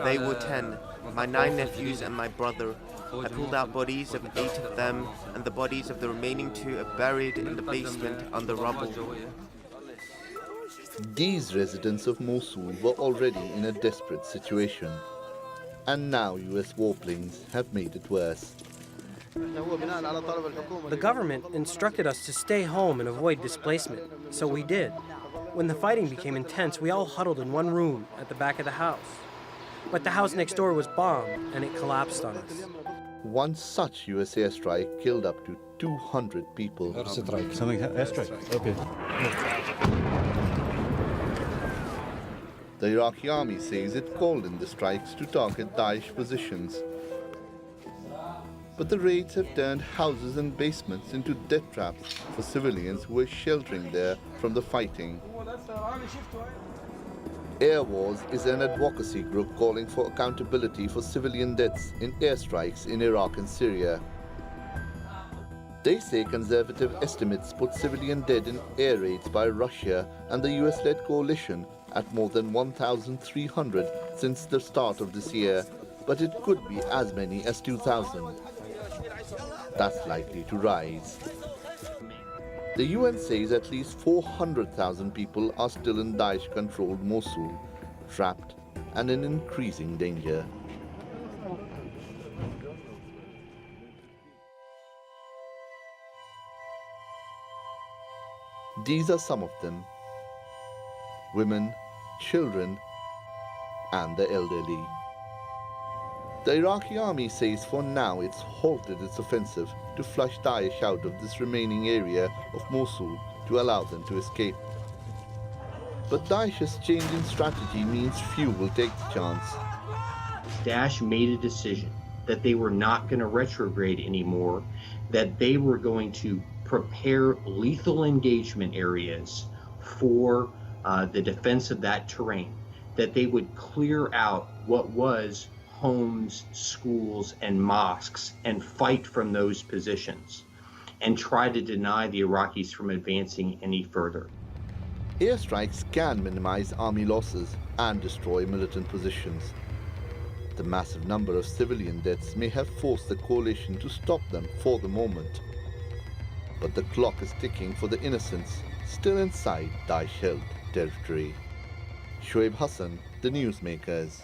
They were 10, my 9 nephews and my brother. I pulled out bodies of 8 of them, and the bodies of the remaining 2 are buried in the basement under rubble. These residents of Mosul were already in a desperate situation, and now US warplanes have made it worse. The government instructed us to stay home and avoid displacement, so we did. When the fighting became intense, we all huddled in one room at the back of the house. But the house next door was bombed, and it collapsed on us. One such US airstrike killed up to 200 people. The Iraqi army says it called in the strikes to target Daesh positions. But the raids have turned houses and basements into death traps for civilians who were sheltering there from the fighting. Air Wars is an advocacy group calling for accountability for civilian deaths in airstrikes in Iraq and Syria. They say conservative estimates put civilian dead in air raids by Russia and the US-led coalition at more than 1,300 since the start of this year, but it could be as many as 2,000. That's likely to rise. The UN says at least 400,000 people are still in Daesh-controlled Mosul, trapped and in increasing danger. These are some of them: women, children, and the elderly. The Iraqi army says for now it's halted its offensive to flush Daesh out of this remaining area of Mosul to allow them to escape. But Daesh's change in strategy means few will take the chance. Daesh made a decision that they were not going to retrograde anymore, that they were going to prepare lethal engagement areas for the defense of that terrain, that they would clear out what was homes, schools, and mosques and fight from those positions and try to deny the Iraqis from advancing any further. Airstrikes can minimize army losses and destroy militant positions. The massive number of civilian deaths may have forced the coalition to stop them for the moment. But the clock is ticking for the innocents still inside Daesh-held territory. Shoaib Hassan, The Newsmakers.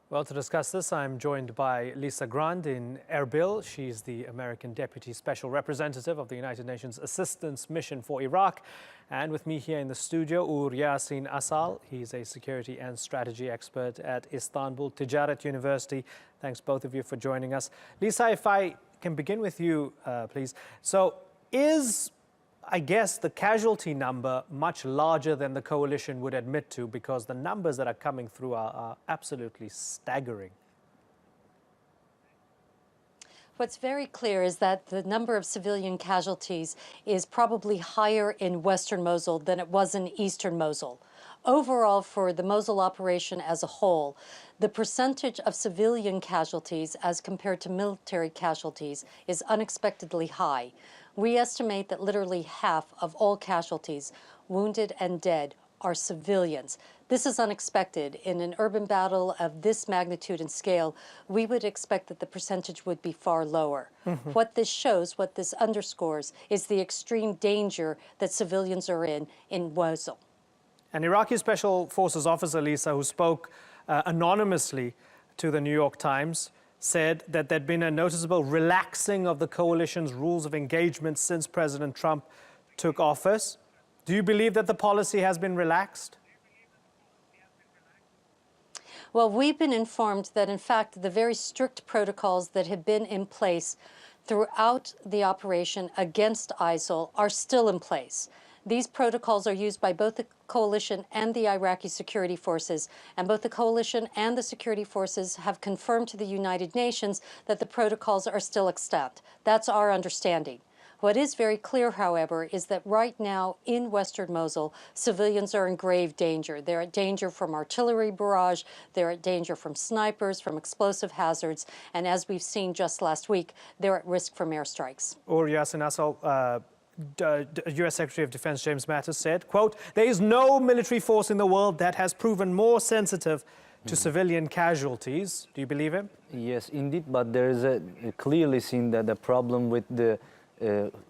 Well, to discuss this, I'm joined by Lisa Grande in Erbil. She's the American Deputy Special Representative of the United Nations Assistance Mission for Iraq. And with me here in the studio, Ur Yasin Asal. He's a security and strategy expert at Istanbul Ticaret University. Thanks both of you for joining us. Lisa, if I can begin with you, please. So is, I guess, the casualty number much larger than the coalition would admit to, because the numbers that are coming through are absolutely staggering? What's very clear is that the number of civilian casualties is probably higher in western Mosul than it was in eastern Mosul. Overall, for the Mosul operation as a whole, the percentage of civilian casualties as compared to military casualties is unexpectedly high. We estimate that literally half of all casualties, wounded and dead, are civilians. This is unexpected. In an urban battle of this magnitude and scale, we would expect that the percentage would be far lower. What this shows, what this underscores, is the extreme danger that civilians are in Mosul. An Iraqi Special Forces officer, Lisa, who spoke anonymously to the New York Times, said that there'd been a noticeable relaxing of the coalition's rules of engagement since President Trump took office. Do you believe that the policy has been relaxed? Well, we've been informed that, in fact, the very strict protocols that have been in place throughout the operation against ISIL are still in place. These protocols are used by both the coalition and the Iraqi security forces, and both the coalition and the security forces have confirmed to the United Nations that the protocols are still extant. That's our understanding. What is very clear, however, is that right now in western Mosul, civilians are in grave danger. They're at danger from artillery barrage, they're at danger from snipers, from explosive hazards, and as we've seen just last week, they're at risk from airstrikes. Or Yasin Asal, U.S. Secretary of Defense James Mattis said, quote, "There is no military force in the world that has proven more sensitive to civilian casualties." Do you believe him? Yes, indeed, but there is a clearly seen that the problem with the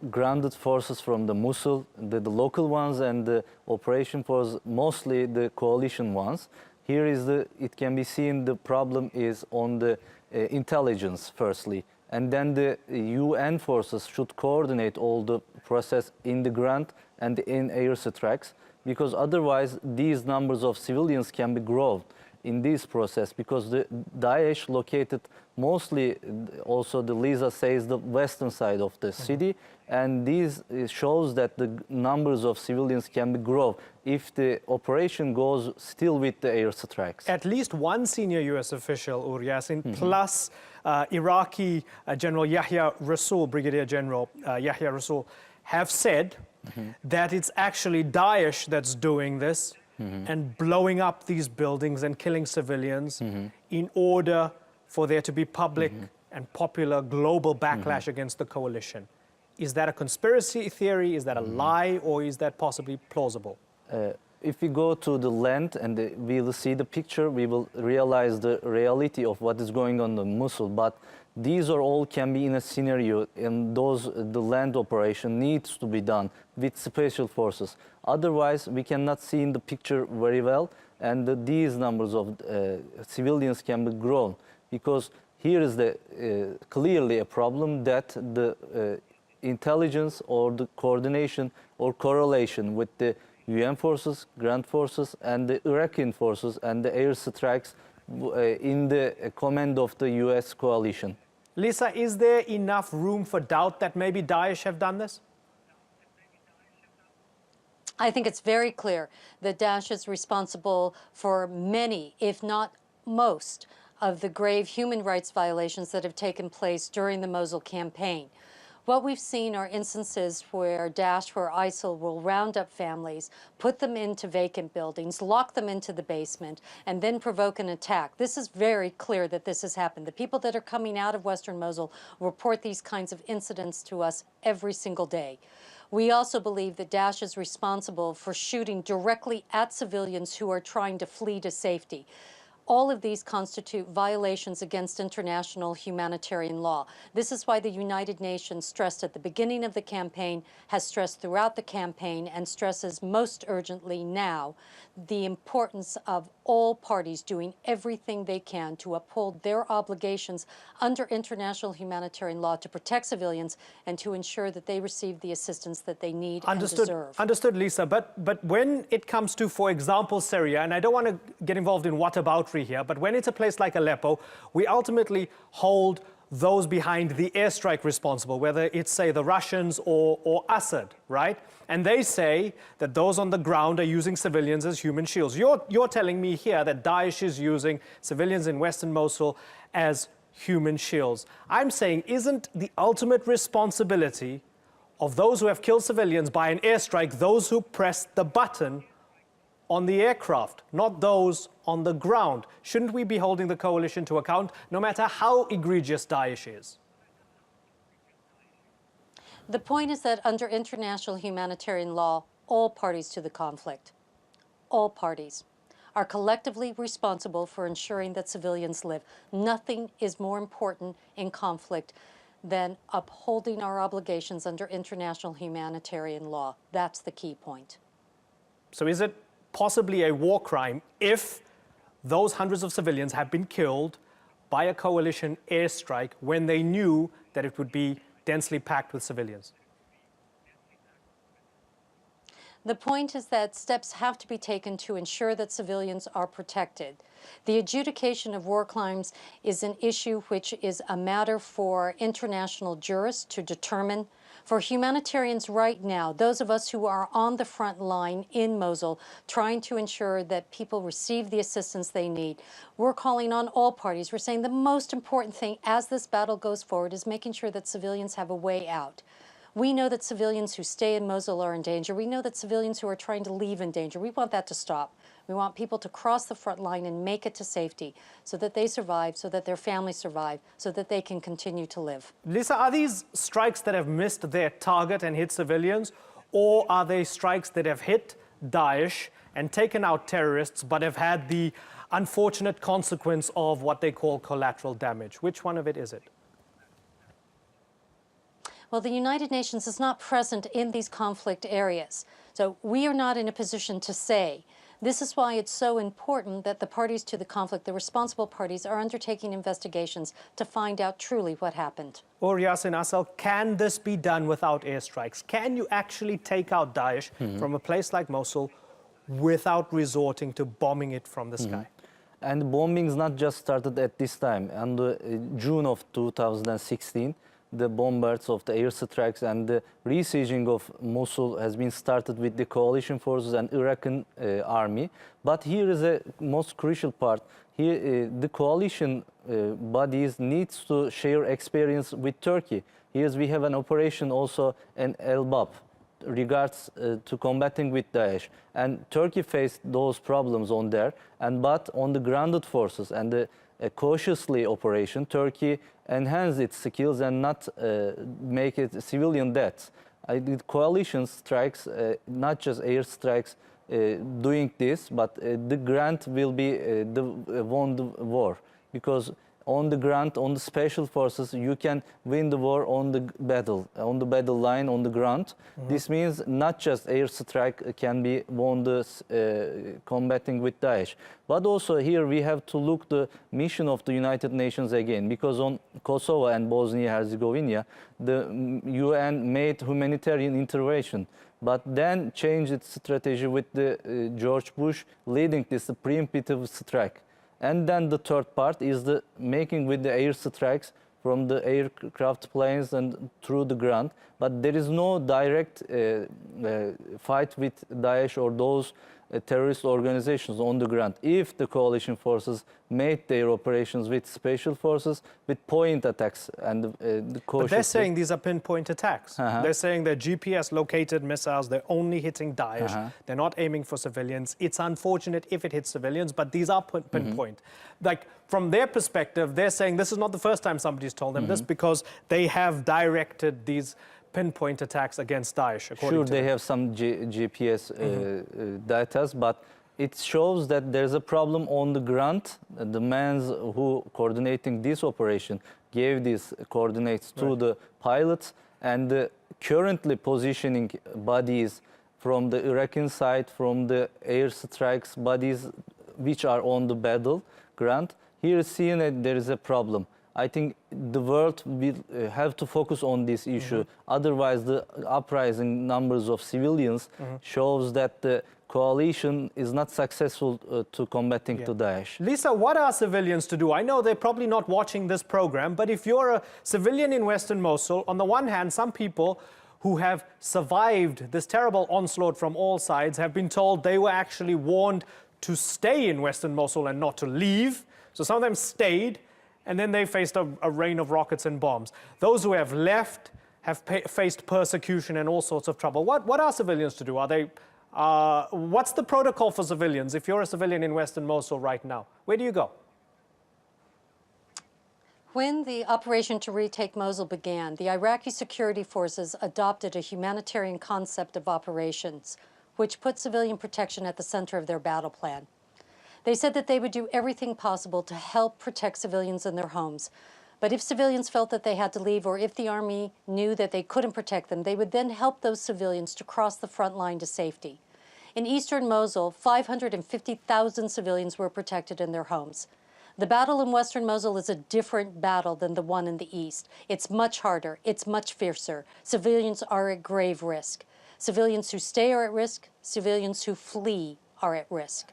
grounded forces from the Mosul, the local ones, and the operation force, mostly the coalition ones. Here is it can be seen the problem is on the intelligence firstly, and then the UN forces should coordinate all the process in the ground and in air strikes, because otherwise these numbers of civilians can be grown in this process, because the Daesh located mostly, also the Lisa says, the western side of the city, and this shows that the numbers of civilians can be grown if the operation goes still with the air strikes. At least one senior U.S. official, Ur Yassin, plus Iraqi General Yahya Rasul, Brigadier General Yahya Rasul, have said that it's actually Daesh that's doing this and blowing up these buildings and killing civilians in order for there to be public and popular global backlash against the coalition. Is that a conspiracy theory? Is that a lie? Or is that possibly plausible? If we go to the land and we will see the picture, we will realize the reality of what is going on in Mosul. But these are all can be in a scenario, and the land operation needs to be done with special forces. Otherwise, we cannot see in the picture very well, and these numbers of civilians can be grown, because here is clearly a problem that the intelligence or the coordination or correlation with the UN forces, ground forces, and the Iraqi forces and the air strikes in the command of the US coalition. Lisa, is there enough room for doubt that maybe Daesh have done this? I think it's very clear that Daesh is responsible for many, if not most, of the grave human rights violations that have taken place during the Mosul campaign. What we've seen are instances where Daesh or ISIL will round up families, put them into vacant buildings, lock them into the basement, and then provoke an attack. This is very clear that this has happened. The people that are coming out of Western Mosul report these kinds of incidents to us every single day. We also believe that Daesh is responsible for shooting directly at civilians who are trying to flee to safety. All of these constitute violations against international humanitarian law. This is why the United Nations stressed at the beginning of the campaign, has stressed throughout the campaign, and stresses most urgently now the importance of all parties doing everything they can to uphold their obligations under international humanitarian law to protect civilians and to ensure that they receive the assistance that they need and deserve. Understood, Lisa. But when it comes to, for example, Syria, and I don't want to get involved in whataboutery here, but when it's a place like Aleppo, we ultimately hold those behind the airstrike responsible, whether it's, say, the Russians or Assad, right? And they say that those on the ground are using civilians as human shields. You're telling me here that Daesh is using civilians in Western Mosul as human shields. I'm saying, isn't the ultimate responsibility of those who have killed civilians by an airstrike those who pressed the button on the aircraft, not those on the ground? Shouldn't we be holding the coalition to account, no matter how egregious Daesh is? The point is that under international humanitarian law, all parties to the conflict, all parties, are collectively responsible for ensuring that civilians live. Nothing is more important in conflict than upholding our obligations under international humanitarian law. That's the key point. So is it possibly a war crime if those hundreds of civilians have been killed by a coalition airstrike when they knew that it would be densely packed with civilians? The point is that steps have to be taken to ensure that civilians are protected. The adjudication of war crimes is an issue which is a matter for international jurists to determine. For humanitarians right now, those of us who are on the front line in Mosul, trying to ensure that people receive the assistance they need, we're calling on all parties. We're saying the most important thing as this battle goes forward is making sure that civilians have a way out. We know that civilians who stay in Mosul are in danger. We know that civilians who are trying to leave in danger. We want that to stop. We want people to cross the front line and make it to safety so that they survive, so that their families survive, so that they can continue to live. Lisa, are these strikes that have missed their target and hit civilians, or are they strikes that have hit Daesh and taken out terrorists but have had the unfortunate consequence of what they call collateral damage? Which one of it is it? Well, the United Nations is not present in these conflict areas, so we are not in a position to say. This is why it's so important that the parties to the conflict, the responsible parties, are undertaking investigations to find out truly what happened. Or Yasin Asal, can this be done without airstrikes? Can you actually take out Daesh from a place like Mosul without resorting to bombing it from the sky? And the bombings not just started at this time. In June of 2016, the bombardments of the airstrikes and the resieging of Mosul has been started with the coalition forces and Iraqi army. But here is a most crucial part. Here, the coalition bodies needs to share experience with Turkey. Here we have an operation also in Elbap regards to combating with Daesh. And Turkey faced those problems on there. But on the grounded forces and the cautiously operation, Turkey enhance its skills and not make it civilian deaths. The coalition strikes, not just air strikes, doing this, but the ground will be won the war, because on the ground, on the special forces, you can win the war on the battle line, on the ground. This means not just air strike can be won the combating with Daesh, but also here we have to look the mission of the United Nations again, because on Kosovo and Bosnia-Herzegovina, the UN made humanitarian intervention, but then changed its strategy with the George Bush leading this preemptive strike. And then the third part is the making with the air strikes from the aircraft planes and through the ground. But there is no direct fight with Daesh or those terrorist organizations on the ground. If the coalition forces made their operations with special forces, with point attacks and the cautious... But they're saying these are pinpoint attacks. They're saying they're GPS-located missiles, they're only hitting Daesh, they're not aiming for civilians. It's unfortunate if it hits civilians, but these are pinpoint. Like, from their perspective, they're saying this is not the first time somebody's told them this, because they have directed these pinpoint attacks against Daesh, according to they them. have some GPS data, but it shows that there's a problem on the ground. The men who coordinating this operation gave these coordinates to the pilots, and the currently positioning bodies from the Iraqi side, from the air strikes bodies which are on the battleground. Here is seen that there is a problem. I think the world will have to focus on this issue. Otherwise, the uprising numbers of civilians shows that the coalition is not successful to combating to Daesh. Lisa, what are civilians to do? I know they're probably not watching this program, but if you're a civilian in Western Mosul, on the one hand, some people who have survived this terrible onslaught from all sides have been told they were actually warned to stay in Western Mosul and not to leave. So some of them stayed, and then they faced a rain of rockets and bombs. Those who have left have faced persecution and all sorts of trouble. What are civilians to do? Are they, what's the protocol for civilians? If you're a civilian in Western Mosul right now, where do you go? When the operation to retake Mosul began, the Iraqi security forces adopted a humanitarian concept of operations, which put civilian protection at the center of their battle plan. They said that they would do everything possible to help protect civilians in their homes. But if civilians felt that they had to leave, or if the army knew that they couldn't protect them, they would then help those civilians to cross the front line to safety. In eastern Mosul, 550,000 civilians were protected in their homes. The battle in western Mosul is a different battle than the one in the east. It's much harder. It's much fiercer. Civilians are at grave risk. Civilians who stay are at risk. Civilians who flee are at risk.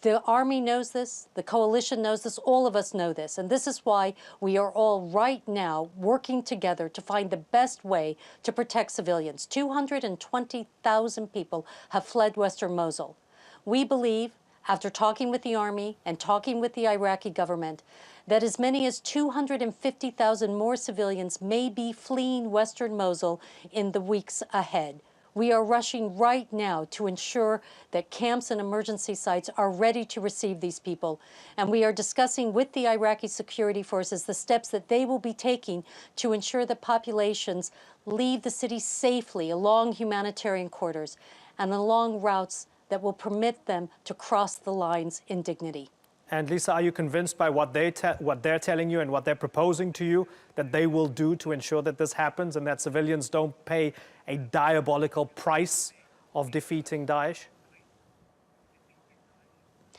The army knows this, the coalition knows this, all of us know this, and this is why we are all right now working together to find the best way to protect civilians. 220,000 people have fled western Mosul. We believe, after talking with the army and talking with the Iraqi government, that as many as 250,000 more civilians may be fleeing western Mosul in the weeks ahead. We are rushing right now to ensure that camps and emergency sites are ready to receive these people. And we are discussing with the Iraqi security forces the steps that they will be taking to ensure that populations leave the city safely along humanitarian corridors and along routes that will permit them to cross the lines in dignity. And Lisa, are you convinced by what they're telling you and what they're proposing to you that they will do to ensure that this happens and that civilians don't pay a diabolical price of defeating Daesh?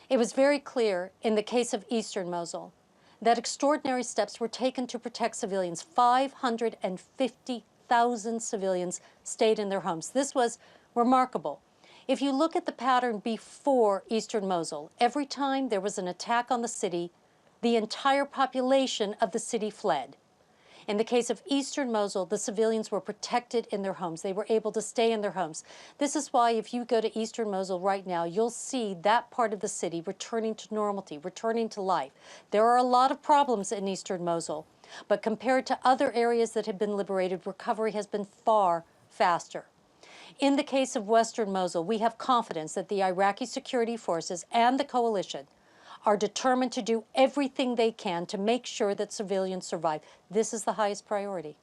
It was very clear in the case of eastern Mosul that extraordinary steps were taken to protect civilians. 550,000 civilians stayed in their homes. This was remarkable. If you look at the pattern before eastern Mosul, every time there was an attack on the city, the entire population of the city fled. In the case of eastern Mosul, the civilians were protected in their homes. They were able to stay in their homes. This is why if you go to eastern Mosul right now, you'll see that part of the city returning to normality, returning to life. There are a lot of problems in eastern Mosul, but compared to other areas that have been liberated, recovery has been far faster. In the case of western Mosul, we have confidence that the Iraqi security forces and the coalition are determined to do everything they can to make sure that civilians survive. This is the highest priority.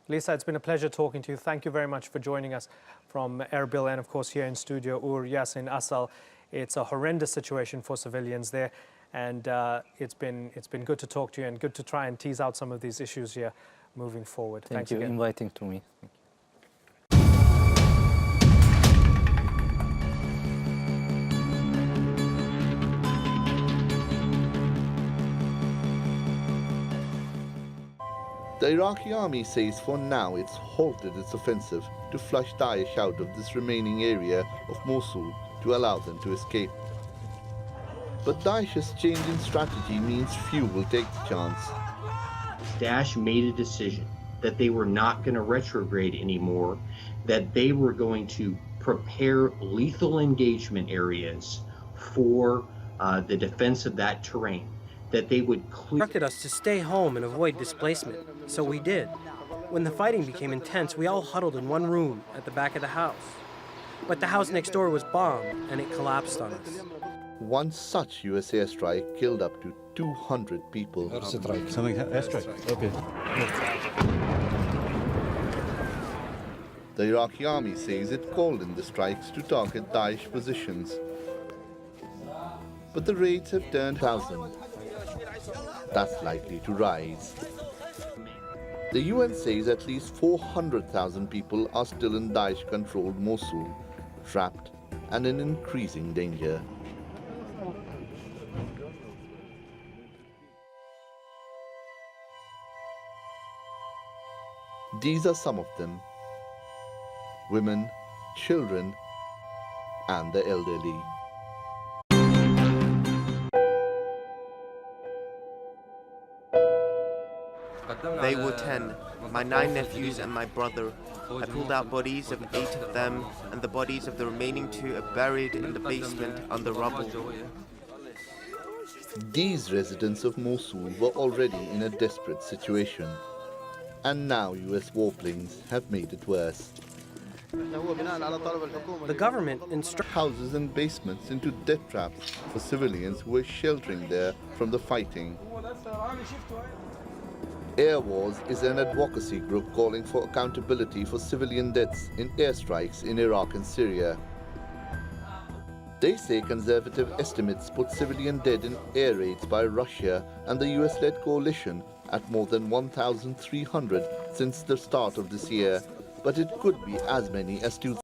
Lisa, it's been a pleasure talking to you. Thank you very much for joining us from Erbil and, of course, here in studio, Yasin Asal. It's a horrendous situation for civilians there, and it's been good to talk to you and good to try and tease out some of these issues here moving forward. Thank you for inviting to me. Thank you. The Iraqi army says for now it's halted its offensive to flush Daesh out of this remaining area of Mosul to allow them to escape. But Daesh's change in strategy means few will take the chance. Daesh made a decision that they were not going to retrograde anymore, that they were going to prepare lethal engagement areas for the defense of that terrain, that they would instructed us to stay home and avoid displacement, so we did. When the fighting became intense, we all huddled in one room at the back of the house. But the house next door was bombed, and it collapsed on us. One such US airstrike killed up to 200 people. Airstrike. Okay. The Iraqi army says it called in the strikes to target Daesh positions. But the raids have turned 1,000. That's likely to rise. The UN says at least 400,000 people are still in Daesh-controlled Mosul, trapped and in increasing danger. These are some of them: women, children, and the elderly. They were 10, my 9 nephews and my brother. I pulled out bodies of 8 of them, and the bodies of the remaining 2 are buried in the basement under rubble. These residents of Mosul were already in a desperate situation, and now US warplanes have made it worse. The government instructed Houses and basements into death traps for civilians who were sheltering there from the fighting. Air Wars is an advocacy group calling for accountability for civilian deaths in airstrikes in Iraq and Syria. They say conservative estimates put civilian dead in air raids by Russia and the US-led coalition at more than 1,300 since the start of this year, but it could be as many as 2,000.